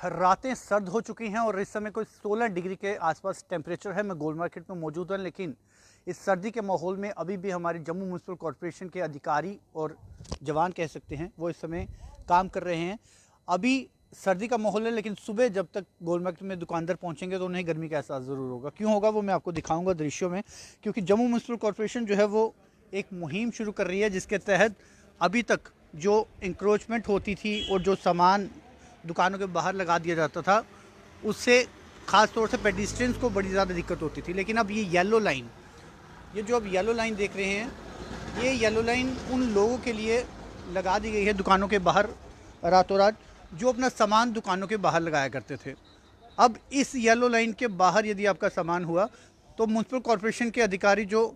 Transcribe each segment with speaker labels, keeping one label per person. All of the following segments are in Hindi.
Speaker 1: रातें सर्द हो चुकी हैं और इस समय कोई 16 डिग्री के आसपास टेम्परेचर है। मैं गोल मार्केट में मौजूद हूँ, लेकिन इस सर्दी के माहौल में अभी भी हमारे जम्मू म्यूनसिपल कॉरपोरेशन के अधिकारी और जवान कह सकते हैं, वो इस समय काम कर रहे हैं। अभी सर्दी का माहौल है, लेकिन सुबह जब तक गोल मार्केट में दुकानदार पहुंचेंगे तो उन्हें गर्मी का एहसास ज़रूर होगा। क्यों होगा वो मैं आपको दिखाऊंगा दृश्यों में, क्योंकि जम्मू म्यूनसिपल कॉरपोरेशन जो है वो एक मुहिम शुरू कर रही है, जिसके तहत अभी तक जो इंक्रोचमेंट होती थी और जो सामान दुकानों के बाहर लगा दिया जाता था, उससे ख़ास तौर से पेडिस्ट्रियंस को बड़ी ज़्यादा दिक्कत होती थी। लेकिन अब ये येलो लाइन, ये जो अब येलो लाइन देख रहे हैं, ये येलो लाइन उन लोगों के लिए लगा दी गई है दुकानों के बाहर रातों रात, जो अपना सामान दुकानों के बाहर लगाया करते थे। अब इस येलो लाइन के बाहर यदि आपका सामान हुआ तो म्यूनसिपल कॉरपोरेशन के अधिकारी जो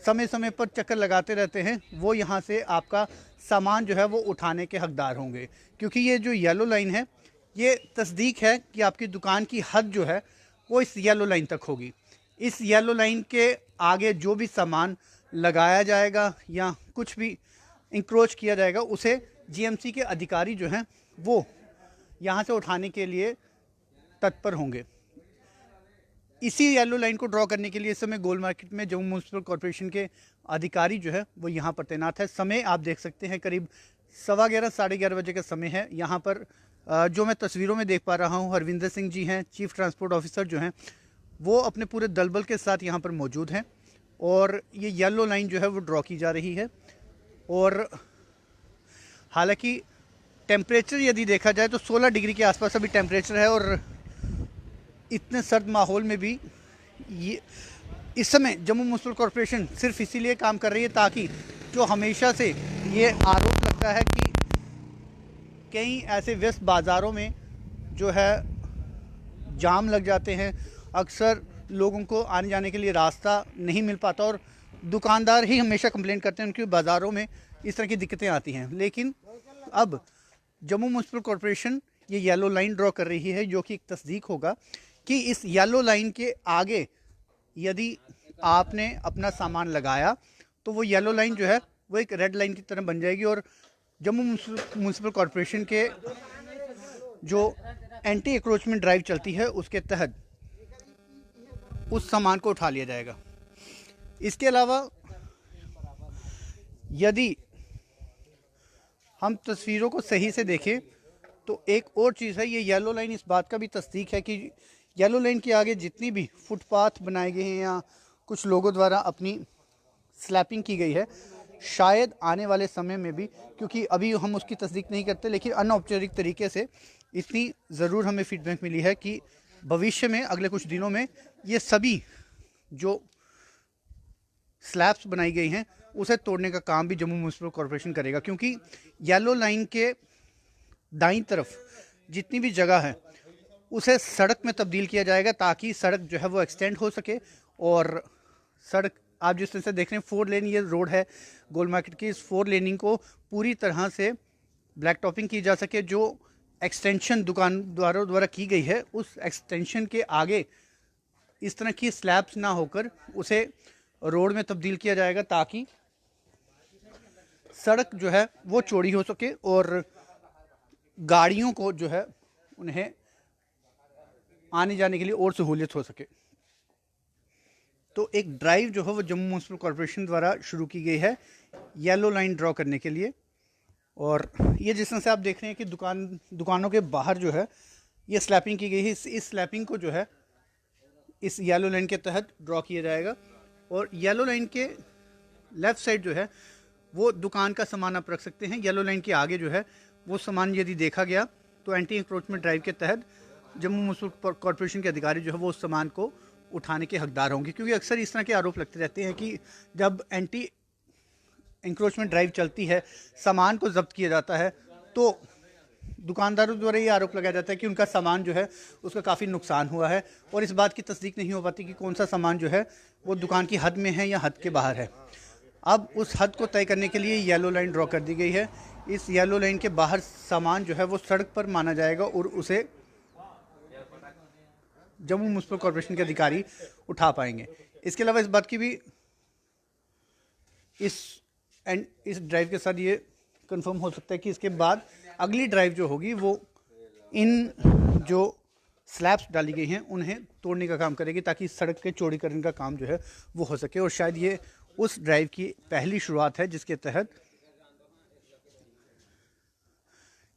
Speaker 1: समय समय पर चक्कर लगाते रहते हैं, वो यहाँ से आपका सामान जो है वो उठाने के हकदार होंगे। क्योंकि ये जो येलो लाइन है, ये तस्दीक है कि आपकी दुकान की हद जो है वो इस येलो लाइन तक होगी। इस येलो लाइन के आगे जो भी सामान लगाया जाएगा या कुछ भी इंक्रोच किया जाएगा, उसे जीएमसी के अधिकारी जो हैं वो यहाँ से उठाने के लिए तत्पर होंगे। इसी येलो लाइन को ड्रॉ करने के लिए इस समय गोल मार्केट में जम्मू म्यूनसिपल कॉरपोरेशन के अधिकारी जो है वो यहाँ पर तैनात है। समय आप देख सकते हैं, करीब 11:15 साढ़े 11 बजे का समय है। यहाँ पर जो मैं तस्वीरों में देख पा रहा हूँ, हरविंदर सिंह जी हैं, चीफ ट्रांसपोर्ट ऑफिसर जो हैं, वो अपने पूरे दलबल के साथ यहाँ पर मौजूद हैं और ये येलो लाइन जो है वो ड्रॉ की जा रही है। और हालांकि टेम्परेचर यदि देखा जाए तो 16 डिग्री के आसपास अभी टेम्परेचर है और इतने सर्द माहौल में भी ये इस समय जम्मू म्यूनसिपल कॉरपोरेशन सिर्फ इसीलिए काम कर रही है ताकि जो हमेशा से ये आरोप लगता है कि कई ऐसे व्यस्त बाज़ारों में जो है जाम लग जाते हैं, अक्सर लोगों को आने जाने के लिए रास्ता नहीं मिल पाता और दुकानदार ही हमेशा कंप्लेंट करते हैं उनकी बाज़ारों में इस तरह की दिक्कतें आती हैं। लेकिन अब जम्मू म्यूनसिपल कॉरपोरेशन ये येलो लाइन ड्रॉ कर रही है, जो कि एक तस्दीक होगा कि इस येलो लाइन के आगे यदि आपने अपना सामान लगाया तो वो येलो लाइन जो है वो एक रेड लाइन की तरह बन जाएगी और जम्मू म्यूनसिपल कॉरपोरेशन के जो एंटी एक्रोचमेंट ड्राइव चलती है उसके तहत उस सामान को उठा लिया जाएगा। इसके अलावा यदि हम तस्वीरों को सही से देखें तो एक और चीज़ है, ये येलो लाइन इस बात का भी तस्दीक है कि येलो लाइन के आगे जितनी भी फुटपाथ बनाए गए हैं या कुछ लोगों द्वारा अपनी स्लैपिंग की गई है, शायद आने वाले समय में भी, क्योंकि अभी हम उसकी तस्दीक नहीं करते, लेकिन अनौपचारिक तरीके से इतनी ज़रूर हमें फीडबैक मिली है कि भविष्य में अगले कुछ दिनों में ये सभी जो स्लैब्स बनाई गई हैं उसे तोड़ने का काम भी जम्मू म्यूनसिपल कॉरपोरेशन करेगा। क्योंकि येलो लाइन के दाईं तरफ जितनी भी जगह है उसे सड़क में तब्दील किया जाएगा ताकि सड़क जो है वो एक्सटेंड हो सके। और सड़क आप जिस तरह से देख रहे हैं, 4 लेन ये रोड है गोल मार्केट की, इस 4 लेनिंग को पूरी तरह से ब्लैक टॉपिंग की जा सके। जो एक्सटेंशन दुकानदारों द्वारा की गई है उस एक्सटेंशन के आगे इस तरह की स्लैब्स ना होकर उसे रोड में तब्दील किया जाएगा ताकि सड़क जो है वो चौड़ी हो सके और गाड़ियों को जो है उन्हें आने जाने के लिए और सहूलियत हो सके। तो एक ड्राइव जो है वो जम्मू म्यूनसिपल कॉरपोरेशन द्वारा शुरू की गई है येलो लाइन ड्रॉ करने के लिए। और ये जिस तरह से आप देख रहे हैं कि दुकानों के बाहर जो है ये स्लैपिंग की गई है, इस स्लैपिंग को जो है इस येलो लाइन के तहत ड्रॉ किया जाएगा। और येलो लाइन के लेफ़्ट साइड जो है वो दुकान का सामान आप रख सकते हैं। येलो लाइन के आगे जो है वो सामान यदि देखा गया तो एंटी इंक्रोचमेंट ड्राइव के तहत जम्मू म्यूनसिपल कॉरपोरेशन के अधिकारी जो है वो उस सामान को उठाने के हकदार होंगे। क्योंकि अक्सर इस तरह के आरोप लगते रहते हैं कि जब एंटी इंक्रोचमेंट ड्राइव चलती है, सामान को जब्त किया जाता है, तो दुकानदारों द्वारा ये आरोप लगाया जाता है कि उनका सामान जो है उसका काफ़ी नुकसान हुआ है और इस बात की तस्दीक नहीं हो पाती कि कौन सा सामान जो है वो दुकान की हद में है या हद के बाहर है। अब उस हद को तय करने के लिए येलो लाइन ड्रॉ कर दी गई है। इस येलो लाइन के बाहर सामान जो है वो सड़क पर माना जाएगा और उसे जम्मू म्यूनसिपल कॉरपोरेशन के अधिकारी उठा पाएंगे। इसके अलावा इस बात की भी इस ड्राइव के साथ ये कंफर्म हो सकता है कि इसके बाद अगली ड्राइव जो होगी वो इन जो स्लैब्स डाली गई हैं उन्हें तोड़ने का काम करेगी, ताकि सड़क के चौड़ीकरण का काम जो है वो हो सके। और शायद ये उस ड्राइव की पहली शुरुआत है जिसके तहत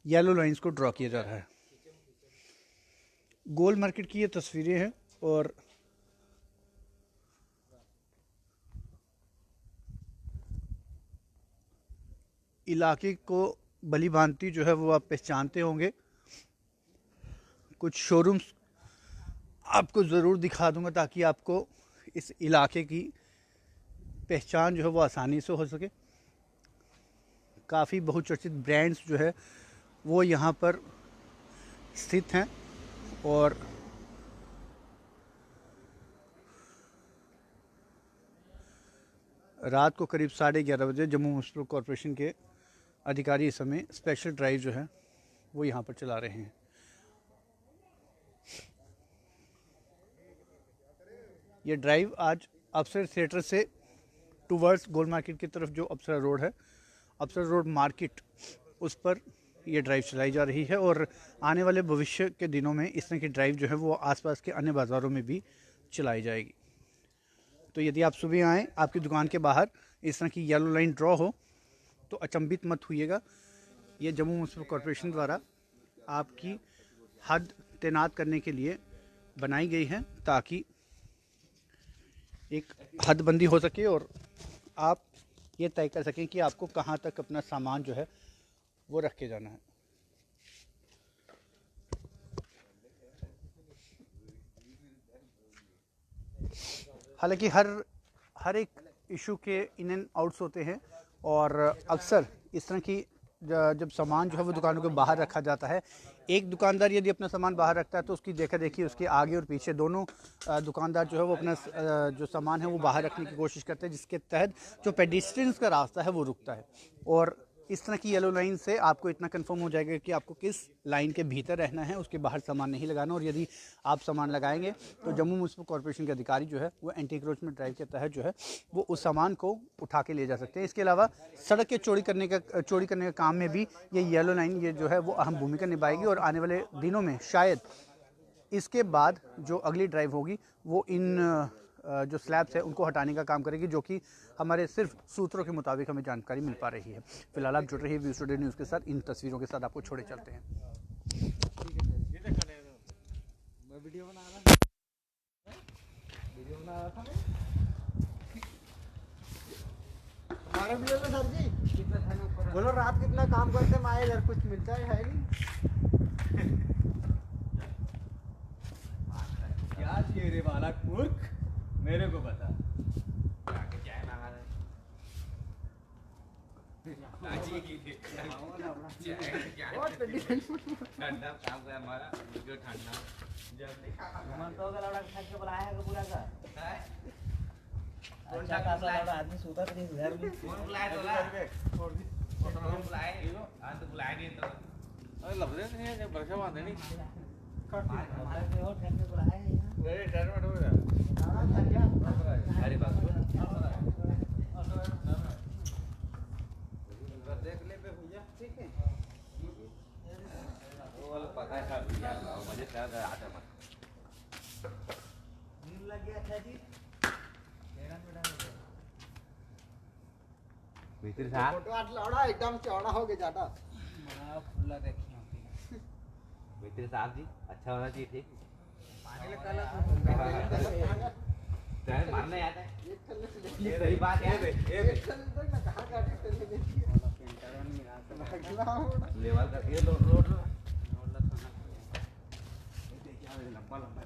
Speaker 1: येलो लाइंस को ड्रॉ किया जा रहा है। गोल मार्केट की ये तस्वीरें हैं और इलाके को भली भांति जो है वो आप पहचानते होंगे। कुछ शोरूम्स आपको ज़रूर दिखा दूंगा ताकि आपको इस इलाके की पहचान जो है वो आसानी से हो सके। काफ़ी बहुचर्चित ब्रांड्स जो है वो यहाँ पर स्थित हैं और रात को करीब 11:30 बजे जम्मू म्युनिसिपल कॉरपोरेशन के अधिकारी इस समय स्पेशल ड्राइव जो है वो यहाँ पर चला रहे हैं। ये ड्राइव आज अप्सरा थिएटर से टूवर्ड्स गोल मार्केट की तरफ जो अप्सरा रोड है, अप्सरा रोड मार्केट, उस पर ये ड्राइव चलाई जा रही है। और आने वाले भविष्य के दिनों में इस तरह की ड्राइव जो है वो आसपास के अन्य बाज़ारों में भी चलाई जाएगी। तो यदि आप सुबह आएँ, आपकी दुकान के बाहर इस तरह की येलो लाइन ड्रॉ हो तो अचंभित मत होइएगा। ये जम्मू म्युनिसिपल कॉरपोरेशन द्वारा आपकी हद तैनात करने के लिए बनाई गई है, ताकि एक हदबंदी हो सके और आप ये तय कर सकें कि आपको कहाँ तक अपना सामान जो है वो रख के जाना है। हालांकि हर एक इशू के इन एंड आउट्स होते हैं और अक्सर इस तरह की जब सामान जो है वो दुकानों के बाहर रखा जाता है, एक दुकानदार यदि अपना सामान बाहर रखता है तो उसकी देखा देखी उसके आगे और पीछे दोनों दुकानदार जो है वो अपना जो सामान है वो बाहर रखने की कोशिश करते हैं, जिसके तहत जो पेडिस्ट्रियंस का रास्ता है वो रुकता है। और इस तरह की येलो लाइन से आपको इतना कंफर्म हो जाएगा कि आपको किस लाइन के भीतर रहना है, उसके बाहर सामान नहीं लगाना। और यदि आप सामान लगाएंगे तो जम्मू म्युनिसिपल कॉरपोरेशन के अधिकारी जो है वो एंटी इंक्रोचमेंट ड्राइव के तहत जो है वो उस सामान को उठा के ले जा सकते हैं। इसके अलावा सड़क के चौड़ी करने का काम में भी ये येलो लाइन ये जो है वो अहम भूमिका निभाएगी। और आने वाले दिनों में शायद इसके बाद जो अगली ड्राइव होगी वो इन जो स्लैब्स है उनको हटाने का काम करेगी, जो कि हमारे सिर्फ सूत्रों के मुताबिक हमें जानकारी मिल पा रही है। फिलहाल आप जुड़ रही है व्यूज टुडे न्यूज़ के साथ। इन तस्वीरों के साथ आपको छोड़े चलते हैं। वीडियो बना रहा था हमारे वीडियो में। सर जी बोलो, रात कितना काम करते हैं, माए घर कुछ मिलता है नहीं।
Speaker 2: क्या चाहिए रे बालक मूर्ख, मेरे को बता। क्या है मांगा था? ठंडा काम कर हमारा जो ठंडा मन तो लौड़ा खा के बुलाया है पूरा का कौन सा का लौड़ा आदमी सूता तो नहीं घर में कौन बुलाया तो ला छोड़ दी कौन बुलाया हीरो आज तो बुलाया नहीं तो अरे लग रहे हैं जब वर्षा बांधे नहीं हमारे को और घर में बुलाया है यहां अरे डर मत हो जा अरे बाप देख ले पे भैया, ठीक है वो वाला पता है सब भैया मुझे शायद आता मत नींद लग गया था जी भीतर था
Speaker 3: फोटो आठ लौड़ा एकदम चौड़ा हो गया ज्यादा
Speaker 2: बड़ा खुला देखिए भीतर साहब जी अच्छा होना चाहिए ठीक पानी लगा चाहे मारना याद है ये सही बात है
Speaker 3: एक चल तो ना कहां का चल देखिए
Speaker 2: लेवल का ये रोड देखिए लंबा लंबा